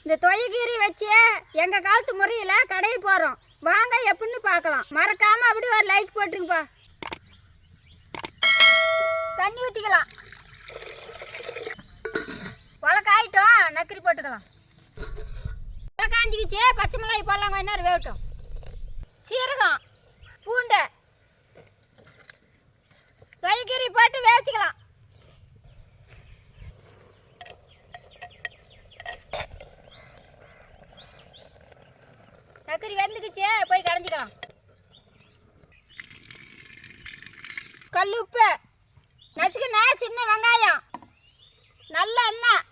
இந்த தொயகீரை வச்சு எங்கள் காலத்து முறையில் கடையை போகிறோம். வாங்க எப்படின்னு பார்க்கலாம். மறக்காமல் அப்படி ஒரு லைக் போட்டுருங்கப்பா. தண்ணி ஊற்றிக்கலாம். உலக்காயிட்டோம், நக்கரி போட்டுக்கலாம். காஞ்சிக்கிச்சு, பச்சை மிளகாய் போடலாம், கொஞ்ச நேரம் வேகட்டும். சீரகம், பூண்டை, தொயகீரை போட்டு வேவிச்சிக்கலாம். நக்கரி வெந்துக்குச்சு, போய் கடைஞ்சிக்கலாம். கல் உப்பு, நசுக்குன்னா சின்ன வெங்காயம், நல்ல எண்ணெய்,